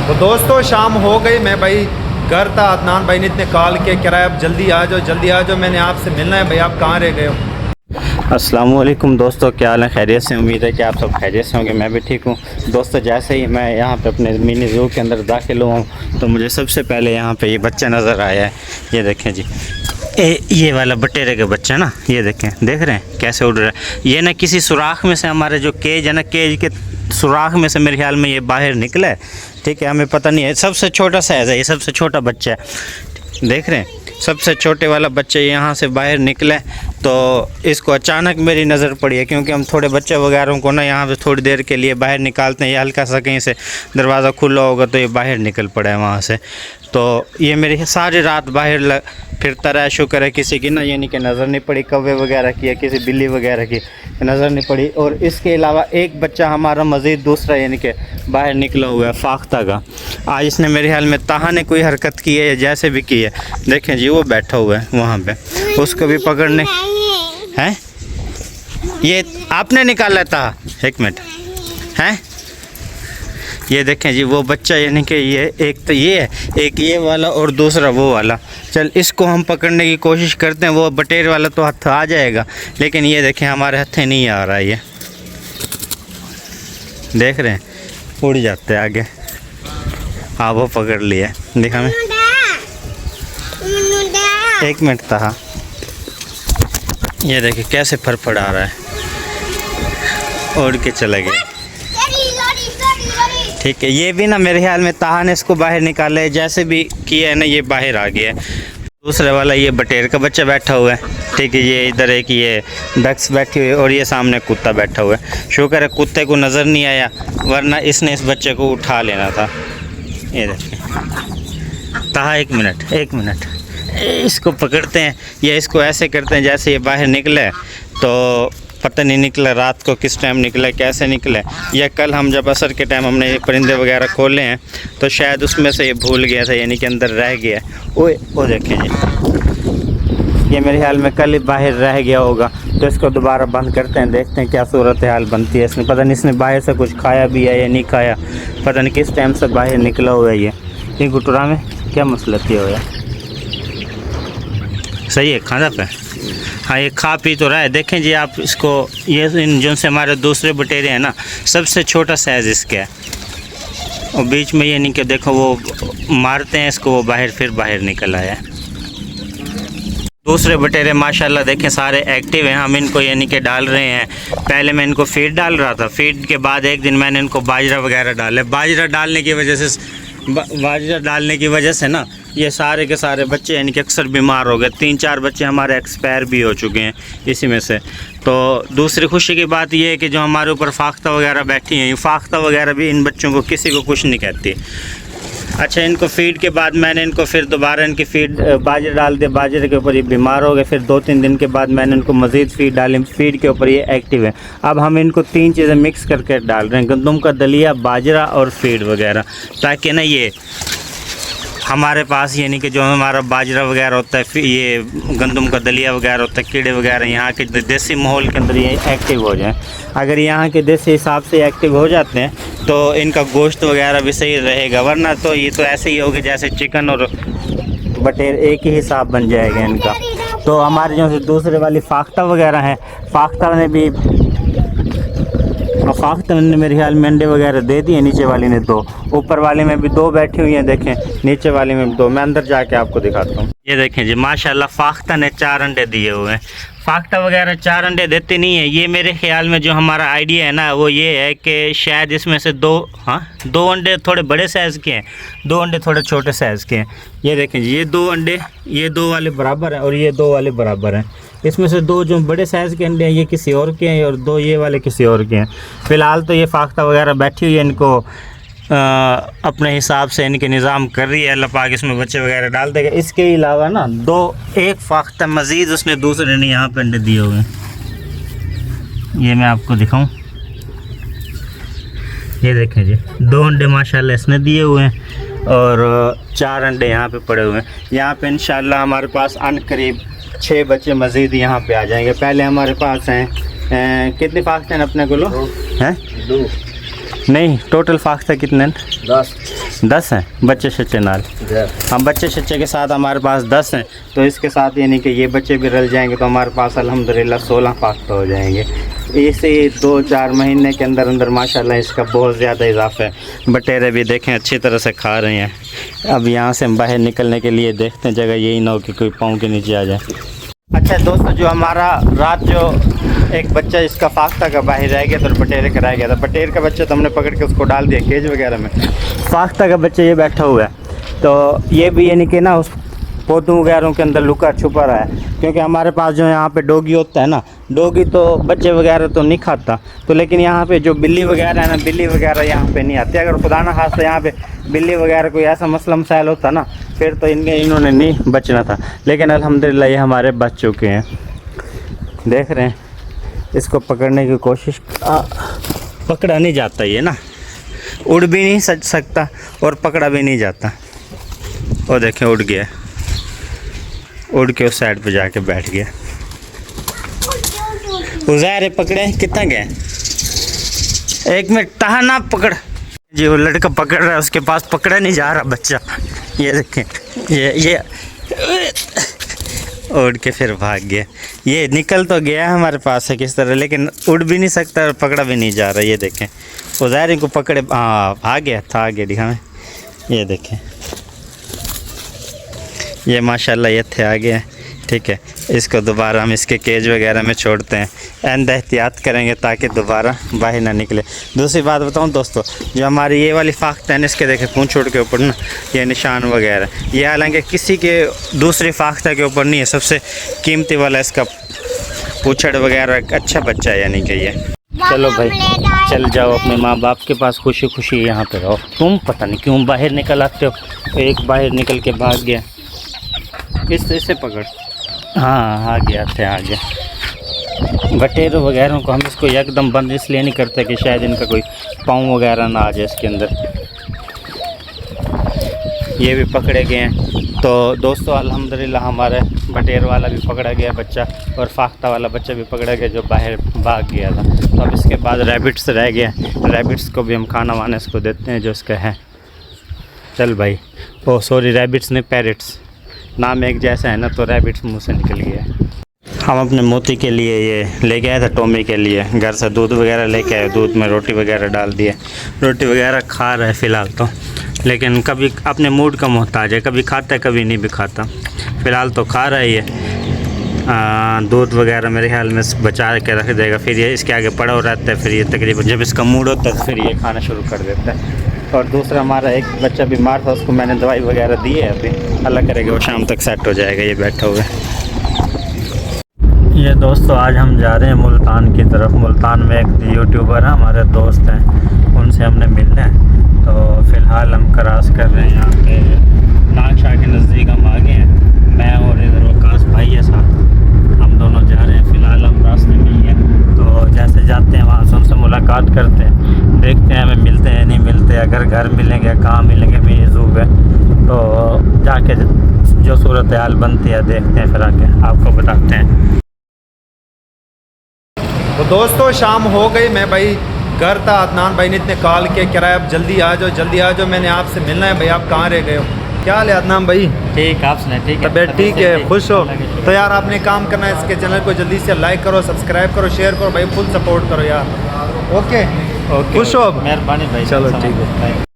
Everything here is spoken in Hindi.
अस्सलाम वालेकुम दोस्तों, क्या हाल है? खैरियत से? उम्मीद है कि आप सब खैरियत से होंगे। मैं भी ठीक हूँ दोस्तों। जैसे ही मैं यहाँ पे अपने मिनी ज़ू के अंदर दाखिल हुआ हूँ तो मुझे सबसे पहले यहाँ पे ये बच्चा नज़र आया है। ये देखें जी, ये वाला बटेरे का बच्चा ना, ये देखें, देख रहे हैं कैसे उड़ रहा है। ये ना किसी सुराख में से, हमारे जो केज है ना, केज के सुराख में से मेरे ख्याल में ये बाहर निकला है। ठीक है, हमें पता नहीं है। सबसे छोटा साइज़ है ये, सबसे छोटा बच्चा है, देख रहे हैं, सबसे छोटे वाला बच्चा यहाँ से बाहर निकला है। तो इसको अचानक मेरी नज़र पड़ी है, क्योंकि हम थोड़े बच्चे वगैरह को ना यहाँ पे थोड़ी देर के लिए बाहर निकालते हैं। ये हल्का सा कहीं से दरवाज़ा खुला होगा तो ये बाहर निकल पड़ा है वहाँ से। तो ये मेरी सारी रात बाहर फिरता रहा। शुक्र है किसी की ना यानी कि नज़र नहीं पड़ी, कौवे वगैरह की या किसी बिल्ली वगैरह की नज़र नहीं पड़ी। और इसके अलावा एक बच्चा हमारा मज़ीद दूसरा यानी कि बाहर निकला हुआ है फाख्ता का। आज इसने मेरे ख्याल में ताहा ने कोई हरकत की है या जैसे भी की है, देखें जी वो बैठा हुआ है वहाँ पे, उसको भी पकड़ने हैं। ये आपने निकाला था, एक मिनट, हैं ये देखें जी वो बच्चा, यानी कि ये एक तो ये है, एक ये वाला और दूसरा वो वाला। चल इसको हम पकड़ने की कोशिश करते हैं, वो बटेर वाला तो हाथ आ जाएगा, लेकिन ये देखें हमारे हाथ नहीं आ रहा है। ये देख रहे हैं उड़ जाते हैं आगे। हाँ वो पकड़ लिया, देखा मैं, एक मिनट था। ये देखिए कैसे फड़फड़ा रहा है, उड़ के चला गया। ठीक है, ये भी ना मेरे ख्याल में ताहा ने इसको बाहर निकाला है, जैसे भी किया है ना ये बाहर आ गया है। दूसरे वाला ये बटेर का बच्चा बैठा हुआ है। ठीक है, ये इधर एक ये डक्स बैठी हुई है और ये सामने कुत्ता बैठा हुआ है। शुक्र है कुत्ते को नज़र नहीं आया, वरना इसने इस बच्चे को उठा लेना था। ये देखिए ताहा, एक मिनट इसको पकड़ते हैं या इसको ऐसे करते हैं जैसे ये बाहर निकले। तो पता नहीं निकला रात को किस टाइम निकला, कैसे निकला, या कल हम जब असर के टाइम हमने ये परिंदे वगैरह खोले हैं तो शायद उसमें से ये भूल गया था, यानी कि अंदर रह गया। वो देखें जी, ये मेरे ख्याल में कल ही बाहर रह गया होगा। तो इसको दोबारा बंद करते हैं, देखते हैं क्या सूरत हाल बनती है। इसने पता नहीं इसने बाहर से कुछ खाया भी है या नहीं खाया, पता नहीं किस टाइम से बाहर निकला हुआ है। ये गुटुरा में क्या मसला किया हुआ है? सही है खाना पे, हाँ ये खा पी तो रहा है। देखें जी आप इसको, ये इन जिनसे हमारे दूसरे बटेरे हैं ना, सबसे छोटा साइज़ इसका है। और बीच में ये नहीं कि देखो वो मारते हैं इसको, वो फिर बाहर निकल आया है। दूसरे बटेरे माशाल्लाह देखें सारे एक्टिव हैं। हम इनको यानी कि डाल रहे हैं। पहले मैं इनको फीड डाल रहा था, फीड के बाद एक दिन मैंने इनको बाजरा वगैरह डाला। बाजरा डालने की वजह से ना ये सारे के सारे बच्चे यानी कि अक्सर बीमार हो गए। 3-4 बच्चे हमारे एक्सपायर भी हो चुके हैं इसी में से। तो दूसरी खुशी की बात यह है कि जो हमारे ऊपर फाख्ता वगैरह बैठी हैं, ये फाख्ता वगैरह भी इन बच्चों को किसी को कुछ नहीं कहती। अच्छा, इनको फीड के बाद मैंने इनको फिर दोबारा इनकी फीड बाजरा डाल दिया, बाजरे के ऊपर ये बीमार हो गए। फिर 2-3 दिन के बाद मैंने इनको मज़ीद फीड डाली, फीड के ऊपर ये एक्टिव है। अब हम इनको 3 चीज़ें मिक्स करके डाल रहे हैं, गंदम का दलिया, बाजरा और फीड वगैरह, ताकि ना ये हमारे पास यानी कि जो हमारा बाजरा वगैरह होता है, ये गंदम का दलिया वगैरह होता है, कीड़े वगैरह यहाँ के देसी माहौल के अंदर ये एक्टिव हो जाएं। अगर यहाँ के देसी हिसाब से एक्टिव हो जाते हैं तो इनका गोश्त वगैरह भी सही रहेगा, वरना तो ये तो ऐसे ही होगी जैसे चिकन और बटेर एक ही हिसाब बन जाएगा इनका। तो हमारे जो दूसरे वाली फाख्ता वगैरह हैं, फाख्ता ने मेरे ख्याल में अंडे वगैरह दे दिए। नीचे वाली ने 2, ऊपर वाले में भी 2 बैठी हुई हैं, देखें नीचे वाली में 2। मैं अंदर जाके आपको दिखाता हूँ। ये देखें जी माशाल्लाह फाख्ता ने 4 अंडे दिए हुए हैं। फाख्ता वगैरह 4 अंडे देते नहीं है। ये मेरे ख्याल में जो हमारा आइडिया है ना वो ये है कि शायद इसमें से 2 अंडे थोड़े बड़े साइज़ के हैं, 2 अंडे थोड़े छोटे साइज़ के हैं। ये देखें जी, ये 2 अंडे, ये 2 वाले बराबर हैं और ये 2 वाले बराबर हैं। इसमें से 2 जो बड़े साइज़ के अंडे हैं ये किसी और के हैं और 2 ये वाले किसी और के हैं। फ़िलहाल तो ये फाख्ता वगैरह बैठी हुई है, इनको अपने हिसाब से इनके निज़ाम कर रही है। अल्लाह पाक इसमें बच्चे वगैरह डाल देगा। इसके अलावा ना एक फाख्ता मज़ीद उसने दूसरे ने यहाँ पे अंडे दिए हुए हैं। ये मैं आपको दिखाऊं, ये देखें जी 2 अंडे माशाल्लाह इसने दिए हुए हैं और 4 अंडे यहाँ पे पड़े हुए हैं। यहाँ पे इंशाल्लाह हमारे पास अनकरीब 6 बच्चे मज़ीद यहाँ पे आ जाएंगे। पहले हमारे पास हैं कितनी फाख्ते हैं अपने को लो हैं? नहीं टोटल फाख्ता कितने हैं? 10 हैं बच्चे शच्चे नाल। हम बच्चे शच्चे के साथ हमारे पास 10 हैं, तो इसके साथ यानी कि ये बच्चे भी रल जाएंगे तो हमारे पास अल्हम्दुलिल्लाह 16 फाख्ता हो जाएंगे। इसी 2-4 महीने के अंदर अंदर माशाल्लाह इसका बहुत ज़्यादा इजाफा है। बटेरे भी देखें अच्छी तरह से खा रहे हैं। अब यहाँ से हम बाहर निकलने के लिए देखते हैं जगह यही ना हो कि कोई पाँव के नीचे आ जाए। अच्छा दोस्तों, जो हमारा रात जो एक बच्चा इसका फाख्ता का बाहर रह गया तो बटेर का रह गया था, बटेर का बच्चा तो हमने पकड़ के उसको डाल दिया केज वगैरह में। फाख्ता का बच्चा ये बैठा हुआ है, तो ये भी यानी कि ना उस पौधों वगैरह के अंदर लुका छुपा रहा है, क्योंकि हमारे पास जो यहाँ पे डॉगी होता है ना, डॉगी तो बच्चे वगैरह तो नहीं खाता, तो लेकिन यहाँ पे जो बिल्ली वगैरह है ना, बिल्ली वगैरह यहाँ पे नहीं आती। अगर खुदा ना खास्ता यहाँ पे बिल्ली वगैरह कोई ऐसा मसला मसाइल होता ना, फिर तो इन्होंने नहीं बचना था, लेकिन अल्हम्दुलिल्लाह ये हमारे बच चुके हैं। देख रहे हैं, इसको पकड़ने की कोशिश, पकड़ा नहीं जाता ये ना, उड़ भी नहीं सकता और पकड़ा भी नहीं जाता। और देखें उड़ गया, उड़ के उस साइड पे जाके बैठ गया। उज़ैर पकड़े कितना गए? 1 मिनट तहा ना पकड़ जी, वो लड़का पकड़ रहा है, उसके पास पकड़ा नहीं जा रहा बच्चा। ये देखें, ये उड़ के फिर भाग गया। ये निकल तो गया हमारे पास से किस तरह, लेकिन उड़ भी नहीं सकता और पकड़ा भी नहीं जा रहा। ये देखें उज़ैर को पकड़े, हाँ आ गया था, आगे दिखा में, ये देखें ये माशाल्लाह ये थे आ गया। ठीक है, इसको दोबारा हम इसके केज वगैरह में छोड़ते हैं, एंड एहतियात करेंगे ताकि दोबारा बाहर ना निकले। दूसरी बात बताऊं दोस्तों, जो हमारी ये वाली फाख्ता है, इसके देखें पूंछ छोड़ के ऊपर ना ये निशान वगैरह, ये हालांकि किसी के दूसरी फाख्ता के ऊपर नहीं है, सबसे कीमती वाला इसका पूछड़ वगैरह अच्छा बच्चा है यानी कि ये। चलो भाई चल जाओ अपने माँ बाप के पास, खुशी खुशी यहाँ पे रहो। तुम पता नहीं क्यों बाहर निकल आते हो। एक बाहर निकल के भाग गया, इससे पकड़, हाँ आ गया थे, आ गया। बटेरों वगैरह को हम इसको एकदम बंद इसलिए नहीं करते कि शायद इनका कोई पाँव वगैरह ना आ जाए इसके अंदर। ये भी पकड़े गए हैं। तो दोस्तों अल्हम्दुलिल्लाह हमारे बटेर वाला भी पकड़ा गया बच्चा, और फाख्ता वाला बच्चा भी पकड़ा गया जो बाहर भाग गया था। तो अब इसके बाद रैबिट्स रह गया, रैबिट्स को भी हम खाना वाना इसको देते हैं जो इसका है। चल भाई, ओ सॉरी रैबिट्स नहीं, पैरेट्स, नाम एक जैसा है ना, तो रैबिट्स मुंह से निकल गया। हम अपने मोती के लिए ये ले गए थे, टोमी के लिए घर से दूध वगैरह लेके आए, दूध में रोटी वगैरह डाल दिए, रोटी वगैरह खा रहा है फ़िलहाल तो, लेकिन कभी अपने मूड का मोहताज है, कभी खाता है कभी नहीं भी खाता। फ़िलहाल तो खा रहा है ये, दूध वगैरह मेरे ख्याल में बचा के रख देगा, फिर ये इसके आगे पड़ा हो रहता है, फिर ये तकरीबन जब इसका मूड होता है तो फिर ये खाना शुरू कर देता है। और दूसरा हमारा एक बच्चा बीमार था, उसको मैंने दवाई वगैरह दी है, अभी अल्लाह करेगा वो शाम तक सेट हो जाएगा। ये बैठा हुआ है। ये दोस्तों आज हम जा रहे हैं मुल्तान की तरफ। मुल्तान में एक यूट्यूबर है, हमारे दोस्त हैं, उनसे हमने मिलना है। तो फ़िलहाल हम क्रॉस कर रहे हैं यहाँ पे, नागशाह के नज़दीक हम आ गए हैं। मैं और इधर वकास भाई है साथ, हम दोनों जा रहे हैं। फ़िलहाल हम रास्ते में ही हैं, तो जैसे जाते हैं वहाँ से उनसे मुलाकात करते हैं, देखते हैं हमें मिलते हैं नहीं मिलते, अगर घर मिलेंगे कहाँ मिलेंगे मेज़ूब है, तो जाके जो सूरत हाल बनती है देखते हैं, फिर आके आपको बताते हैं। तो दोस्तों शाम हो गई, मैं भाई घर था, अदनान भाई ने इतने कॉल किया किराया अब जल्दी आ जाओ जल्दी आ जाओ, मैंने आपसे मिलना है भाई, आप कहाँ रह गए हो? क्या हाल है अदनान भाई? ठीक, आप सुनाए? ठीक है, तबीयत ठीक है, खुश हो? तो यार आपने काम करना है, इसके चैनल को जल्दी से लाइक करो, सब्सक्राइब करो, शेयर करो भाई, फुल सपोर्ट करो यार। ओके, खुश हो? मेहरबानी भाई, चलो ठीक है।